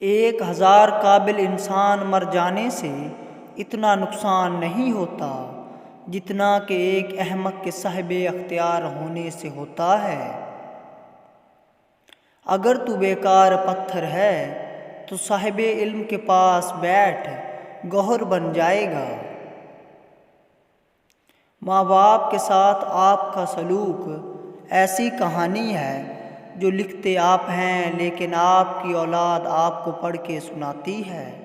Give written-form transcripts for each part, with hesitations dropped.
1000 قابل انسان مر جانے سے اتنا نقصان نہیں ہوتا جتنا کہ ایک احمق کے صاحب اختیار ہونے سے ہوتا ہے۔ اگر تو بیکار پتھر ہے تو صاحب علم کے پاس بیٹھ گوہر بن جائے گا۔ ماں باپ کے ساتھ آپ کا سلوک ایسی کہانی ہے جو لکھتے آپ ہیں لیکن آپ کی اولاد آپ کو پڑھ کے سناتی ہے۔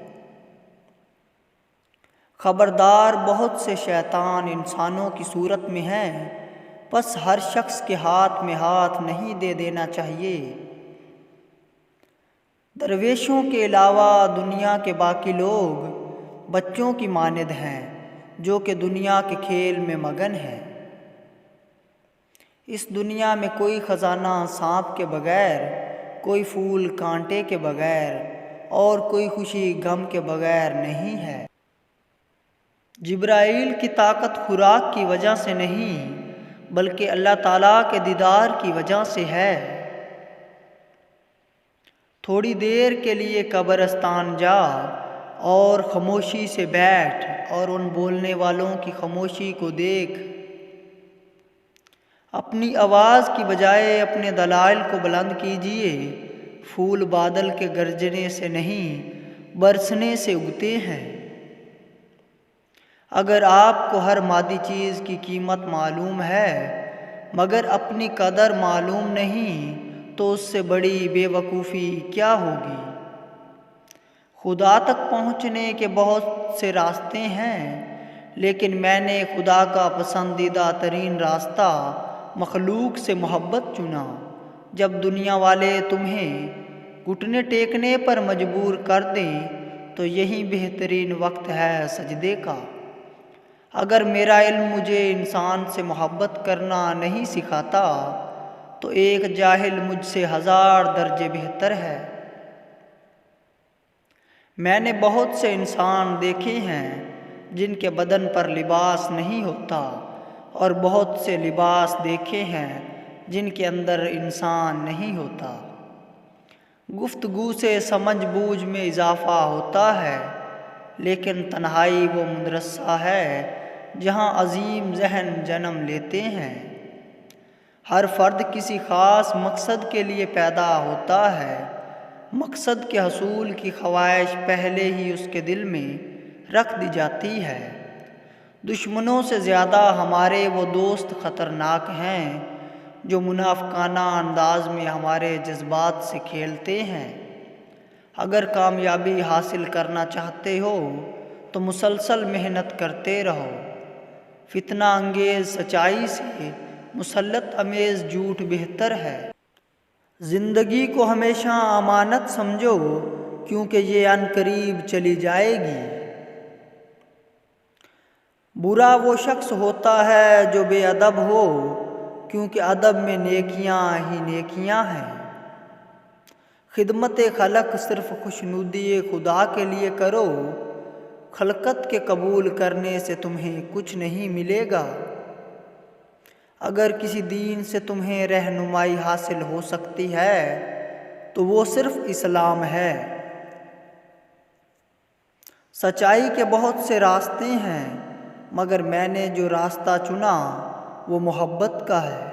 خبردار، بہت سے شیطان انسانوں کی صورت میں ہیں، پس ہر شخص کے ہاتھ میں ہاتھ نہیں دے دینا چاہیے۔ درویشوں کے علاوہ دنیا کے باقی لوگ بچوں کی مانند ہیں جو کہ دنیا کے کھیل میں مگن ہیں۔ اس دنیا میں کوئی خزانہ سانپ کے بغیر، کوئی پھول کانٹے کے بغیر اور کوئی خوشی غم کے بغیر نہیں ہے۔ جبرائیل کی طاقت خوراک کی وجہ سے نہیں بلکہ اللہ تعالیٰ کے دیدار کی وجہ سے ہے۔ تھوڑی دیر کے لیے قبرستان جا اور خاموشی سے بیٹھ اور ان بولنے والوں کی خاموشی کو دیکھ۔ اپنی آواز کی بجائے اپنے دلائل کو بلند کیجیے۔ پھول بادل کے گرجنے سے نہیں برسنے سے اگتے ہیں۔ اگر آپ کو ہر مادی چیز کی قیمت معلوم ہے مگر اپنی قدر معلوم نہیں تو اس سے بڑی بے وقوفی کیا ہوگی؟ خدا تک پہنچنے کے بہت سے راستے ہیں لیکن میں نے خدا کا پسندیدہ ترین راستہ مخلوق سے محبت چنا۔ جب دنیا والے تمہیں گھٹنے ٹیکنے پر مجبور کر دیں تو یہی بہترین وقت ہے سجدے کا۔ اگر میرا علم مجھے انسان سے محبت کرنا نہیں سکھاتا تو ایک جاہل مجھ سے 1000 درجے بہتر ہے۔ میں نے بہت سے انسان دیکھے ہیں جن کے بدن پر لباس نہیں ہوتا اور بہت سے لباس دیکھے ہیں جن کے اندر انسان نہیں ہوتا۔ گفتگو سے سمجھ بوجھ میں اضافہ ہوتا ہے لیکن تنہائی وہ مدرسہ ہے جہاں عظیم ذہن جنم لیتے ہیں۔ ہر فرد کسی خاص مقصد کے لیے پیدا ہوتا ہے۔ مقصد کے حصول کی خواہش پہلے ہی اس کے دل میں رکھ دی جاتی ہے۔ دشمنوں سے زیادہ ہمارے وہ دوست خطرناک ہیں جو منافقانہ انداز میں ہمارے جذبات سے کھیلتے ہیں۔ اگر کامیابی حاصل کرنا چاہتے ہو تو مسلسل محنت کرتے رہو۔ فتنہ انگیز سچائی سے مسلط امیز جھوٹ بہتر ہے۔ زندگی کو ہمیشہ امانت سمجھو کیونکہ یہ عنقریب چلی جائے گی۔ برا وہ شخص ہوتا ہے جو بے ادب ہو کیونکہ ادب میں نیکیاں ہی نیکیاں ہیں۔ خدمت خلق صرف خوشنودی خدا کے لیے کرو۔ خلقت کے قبول کرنے سے تمہیں کچھ نہیں ملے گا۔ اگر کسی دین سے تمہیں رہنمائی حاصل ہو سکتی ہے تو وہ صرف اسلام ہے۔ سچائی کے بہت سے راستے ہیں مگر میں نے جو راستہ چنا وہ محبت کا ہے۔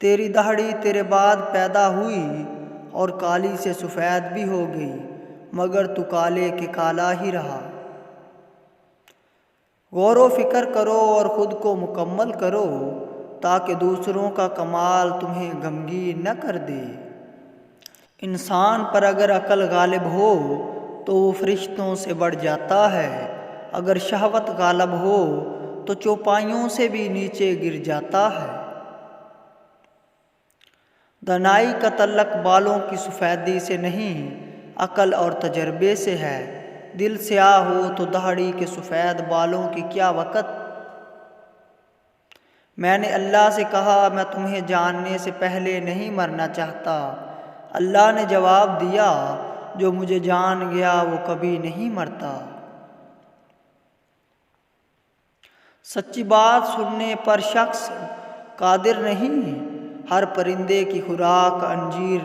تیری داڑھی تیرے بعد پیدا ہوئی اور کالی سے سفید بھی ہو گئی مگر تو کالے کے کالا ہی رہا۔ غور و فکر کرو اور خود کو مکمل کرو تاکہ دوسروں کا کمال تمہیں غمگین نہ کر دے۔ انسان پر اگر عقل غالب ہو تو وہ فرشتوں سے بڑھ جاتا ہے، اگر شہوت غالب ہو تو چوپائیوں سے بھی نیچے گر جاتا ہے۔ دانائی کا تعلق بالوں کی سفیدی سے نہیں عقل اور تجربے سے ہے۔ دل سیاہ ہو تو داڑھی کے سفید بالوں کی کیا وقت۔ میں نے اللہ سے کہا میں تمہیں جاننے سے پہلے نہیں مرنا چاہتا۔ اللہ نے جواب دیا جو مجھے جان گیا وہ کبھی نہیں مرتا۔ سچی بات سننے پر شخص قادر نہیں، ہر پرندے کی خوراک انجیر